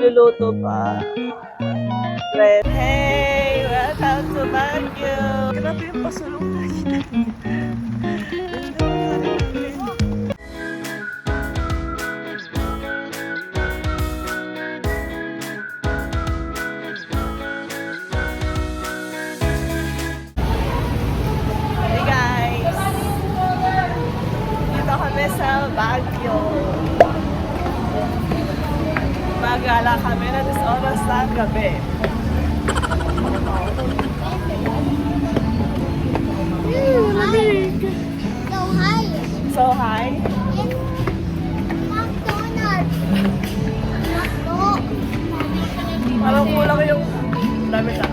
niluluto pa. Hey! Welcome to Baguio! Grabe yung pasulong na yun. Hey guys! Dito kami sa Baguio. Magala kami na 10 oras ng gabi. Lamig! So high. So high? McDonald's. McDo. Parang kulang yung dami sa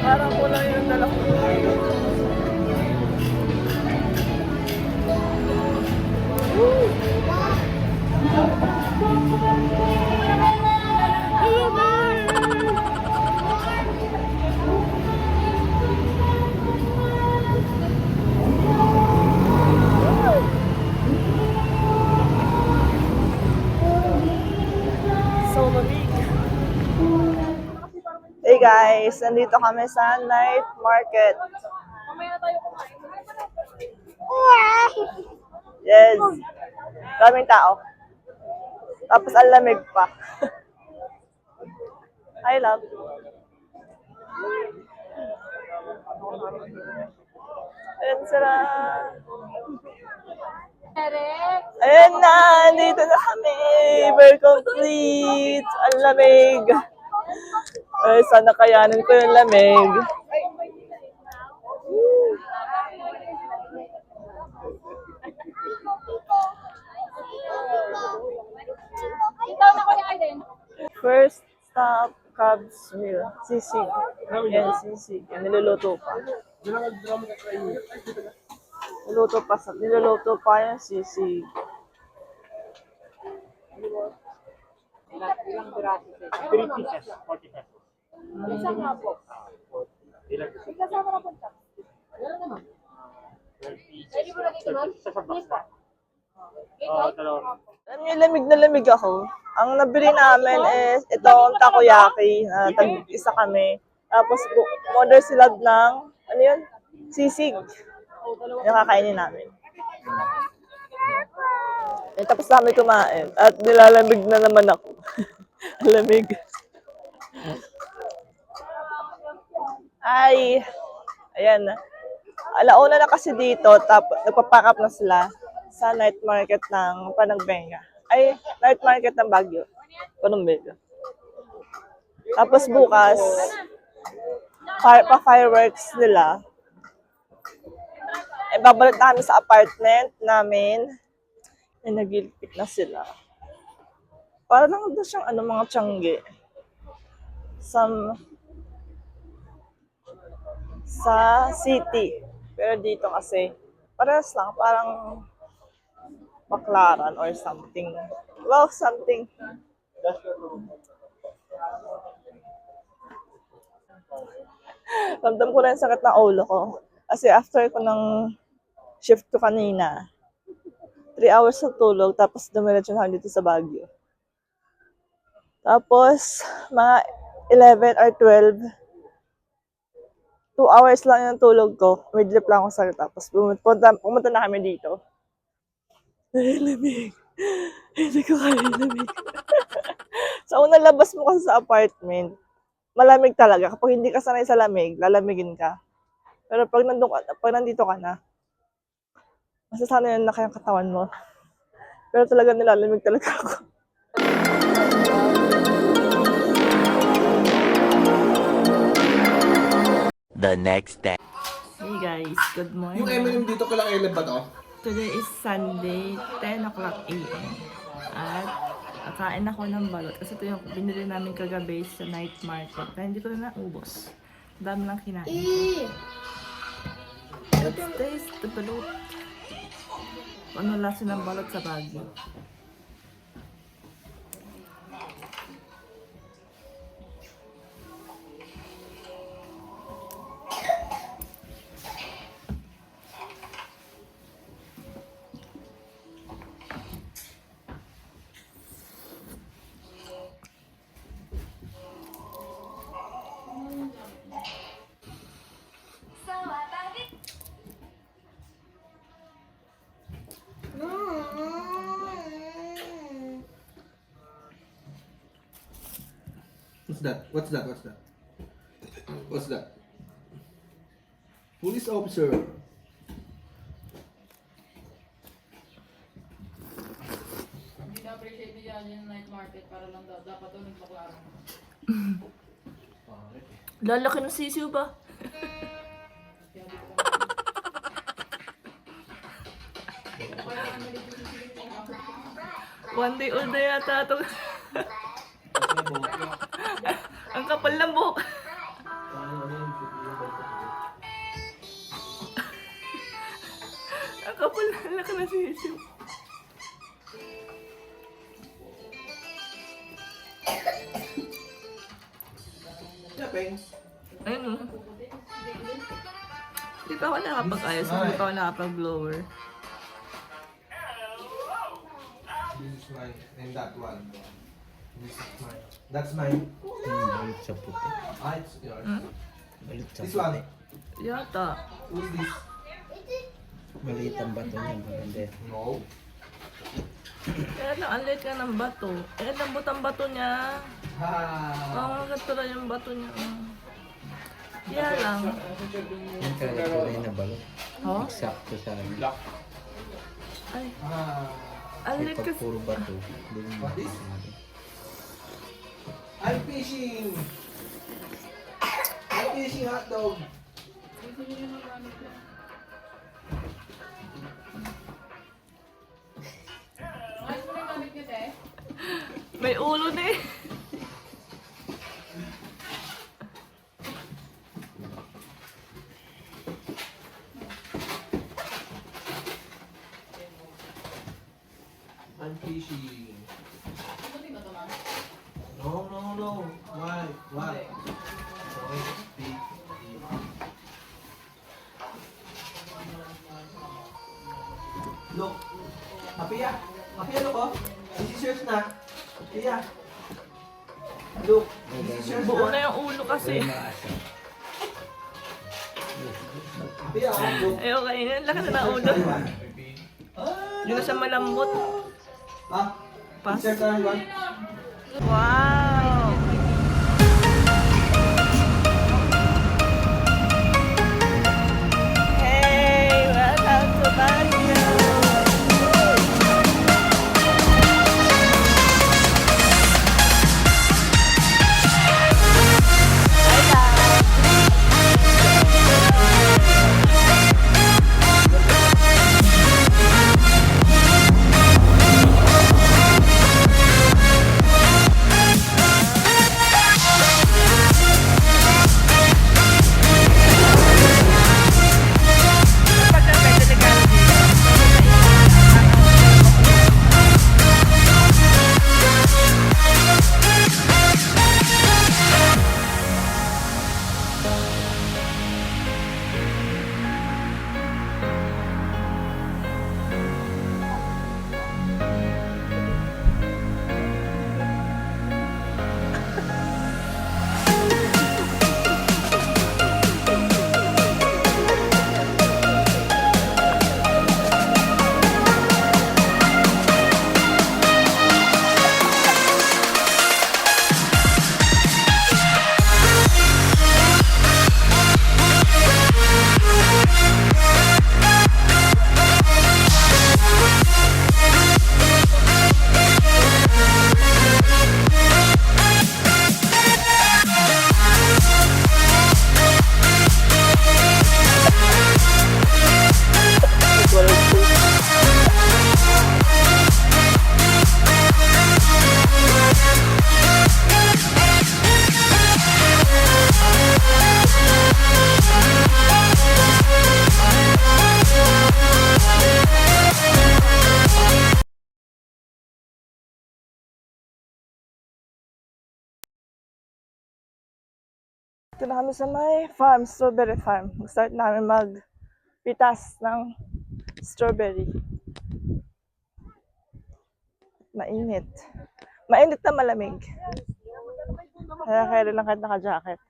Parang kulang yung dala ko. So lamig. Hey guys, nandito kami sa night market. Yes. Daming tao. Tapos ang lamig pa. I love. Ayan sila. Ayan na, nandito na kami. We're complete. Ang lamig. Ay, sana kayanin ko yung lamig. First stop, Cubsville. Sisig. Yan, sisig. Yan, niluluto pa. Niluluto pa yung sisig. Ilang piraso siya? 3 pieces, 40 pesos. Isang nga po. Ilang pieces? Kasama na po siya. 12 pieces. Pwede mo na dito, ma'am? Isa sa basta. Dalawa. Alam niyo, lamig na lamig ako. Ang nabili namin is itong takoyaki. Tag-isa kami. Tapos, order sila ng, ano yun? Sisig. Yung kakainin namin. Eh, tapos namin kumain. At nilalamig na naman ako. Lamig. Ay! Ayan na. Alauna na kasi dito. Tapos, nagpapack up na sila sa night market ng Panagbenga. Ay, night market ng Baguio. Panagbenga. Tapos bukas, pa-fireworks nila. Eh, babalik na kami sa apartment namin. Eh, nagilpit na sila. Para lang doon siyang mga tiyangge. Sa city. Pero dito kasi, parehas lang. Parang Baklaran or something. Well, something. Ramdam ko na yung sakit ng ulo ko. Kasi after ko ng shift ko kanina, 3 hours na tulog, tapos dumiretso na dito sa Baguio. Tapos, mga 11 or 12, 2 hours lang yung tulog ko. Midlip lang ako sa tapos pumunta na kami dito. Ay, lamig. Hindi ko kaya lamig. Sa unang labas mo kasi sa apartment, malamig talaga. Kapag hindi ka sanay sa lamig, lalamigin ka. Pero pag nandito ka na, masasanay na kayang katawan mo. Pero talaga nilalamig talaga ako. The next day. Hey guys, good morning. Yung M&M dito kailang Ellen ba to? Today is Sunday, 10 o'clock a.m. At kakain ako ng balot. Kasi ito yung binili namin kagabi sa night market. Kaya hindi ko na naubos. Dami lang kinain. Let's taste the balot. Ano lasa ng balot sa Baguio? What's that? What's that? What's that? What's that? Police officer. Hindi na-appreciate ni Jan yung night market para lang dapat doon nagbaklaro. Lalaki ng sisiw ba? One day old na yata ito. Ang kapal ng buhok. Ang kapal na laki ng sisiw. Yeah, Pengs. Ayun o. Di pa ako nakapag-ayos. Hindi pa ako nakapag-blower. This is mine. And that one. This is mine. That's mine. Balut sa puti. Ah, it's yours. Balut sa This puti. one. Yata. Who's this? Maliit ang bato niya. Maganda. No. Kaya lang, ang liit ka ng bato. Eh, lambot ang bato niya. Ha. Oo, ganito lang yung bato niya. Kaya lang. Yung kaya na balot. Oh? Eksakto sa ano. Ay, Ah. ang Kasi liit pag kasi. puro bato, hindi mo What is? makakamarin. I'm fishing. I'm fishing hot dog. Ayos mo na yung gamit niyo, te? May ulo na eh. I'm fishing. Buti ba ito, ma'am? No, no, no. Why? Why? Sorry. Big. Look. Happy look oh. This is yours na. Pia. Look. This is yours Buo na. na yung ulo kasi. Pia, look. Ay, okay. Ang laki na ng ulo. Hindi na siya malambot. Ah, Pas. this is yours na. Wow! Hey! Welcome to Baguio! Ito na kami sa may farm, strawberry farm. Mag-start namin magpitas ng strawberry. Mainit. Mainit na malamig. Kaya kailan lang kahit naka-jacket.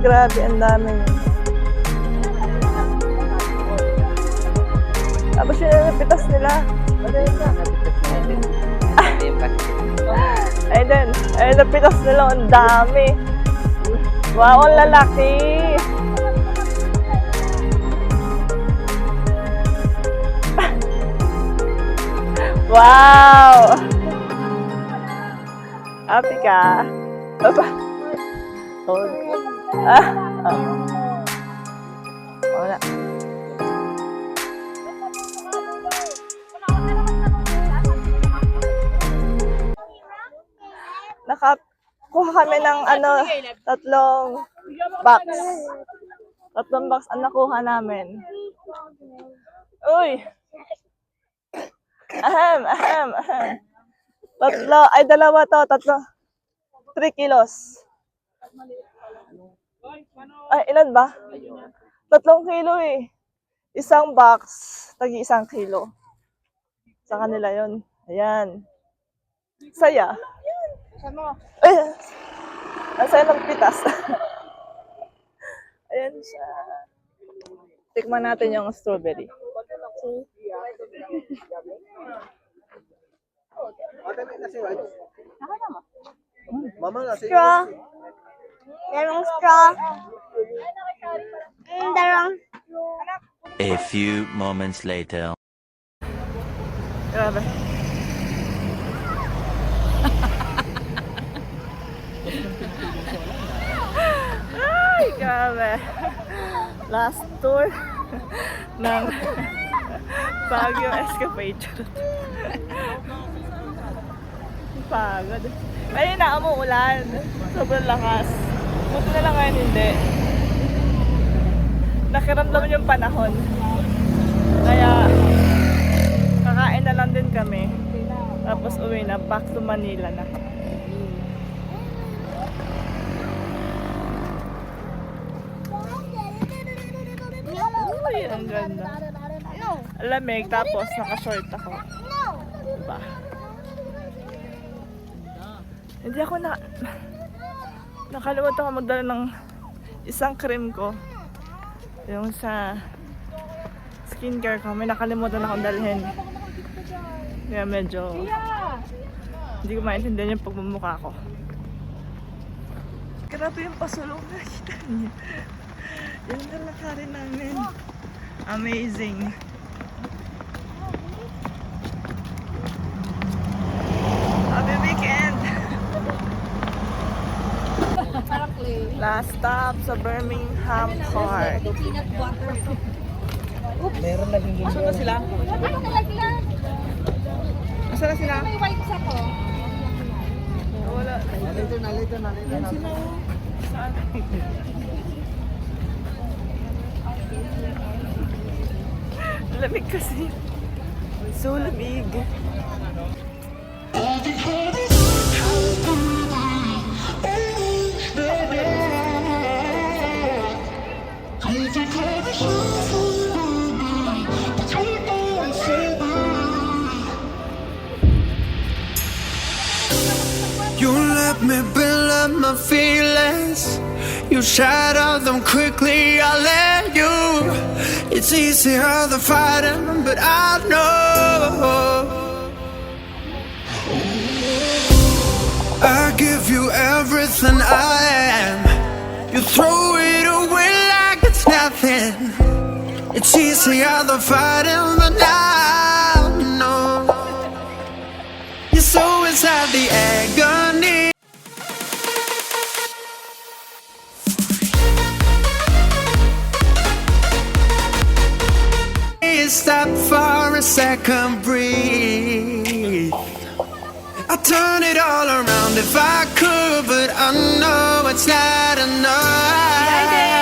grabe, ang dami yun. Tapos yun yung napitas nila. Madali na. Ay, napitas nila, ang dami. Wow, ang lalaki. Wow! Happy ka? Aba. Hold. Wala. Nakakuha kami ng tatlong box. Tatlong box ang nakuha namin. Uy! Ahem. Dalawa to, tatlo. 3 kilos. Ay, ilan ba? 3 kilo eh. Isang box, tagi 1 kilo. Sa kanila yun. Ayan. Saya. Ay, nasaya ng pitas. Ayan siya. Tikman natin yung strawberry. Mama na Straw. Dalawang straw. Dalawang. A few moments later. Grabe. Ay, grabe. Last tour ng Baguio Escapade. Pagod. Ay, umuulan. Sobrang lakas. Buti na lang ngayon hindi. Nakiramdam yung panahon. Kaya, kakain na lang din kami. Tapos uwi na, back to Manila na. Uy, ang ganda. Lamig, tapos naka-short ako. Diba? Hindi ako nakalimutan ko magdala ng isang cream ko. Yung sa skincare ko, may nakalimutan akong dalhin. Kaya medyo hindi ko maintindihan yung pagmumukha ko. Grabe yung pasulong na kita niyo. Yung lalakarin namin. Amazing. Happy weekend! Last stop sa Birmingham Park. Meron naging Saan na sila? Saan na sila? May wipes ako. Wala. Nalito na. Yan sila. Saan? Lamig kasi. So lamig. You let me build up my feelings. You shatter them quickly, I let you. It's easier than fighting, but I know I give you everything I am. You throw it away like it's nothing. It's easier than fighting, but I know you're so inside the agony. Stop for a second, breathe. I'd turn it all around if I could, but I know it's not enough.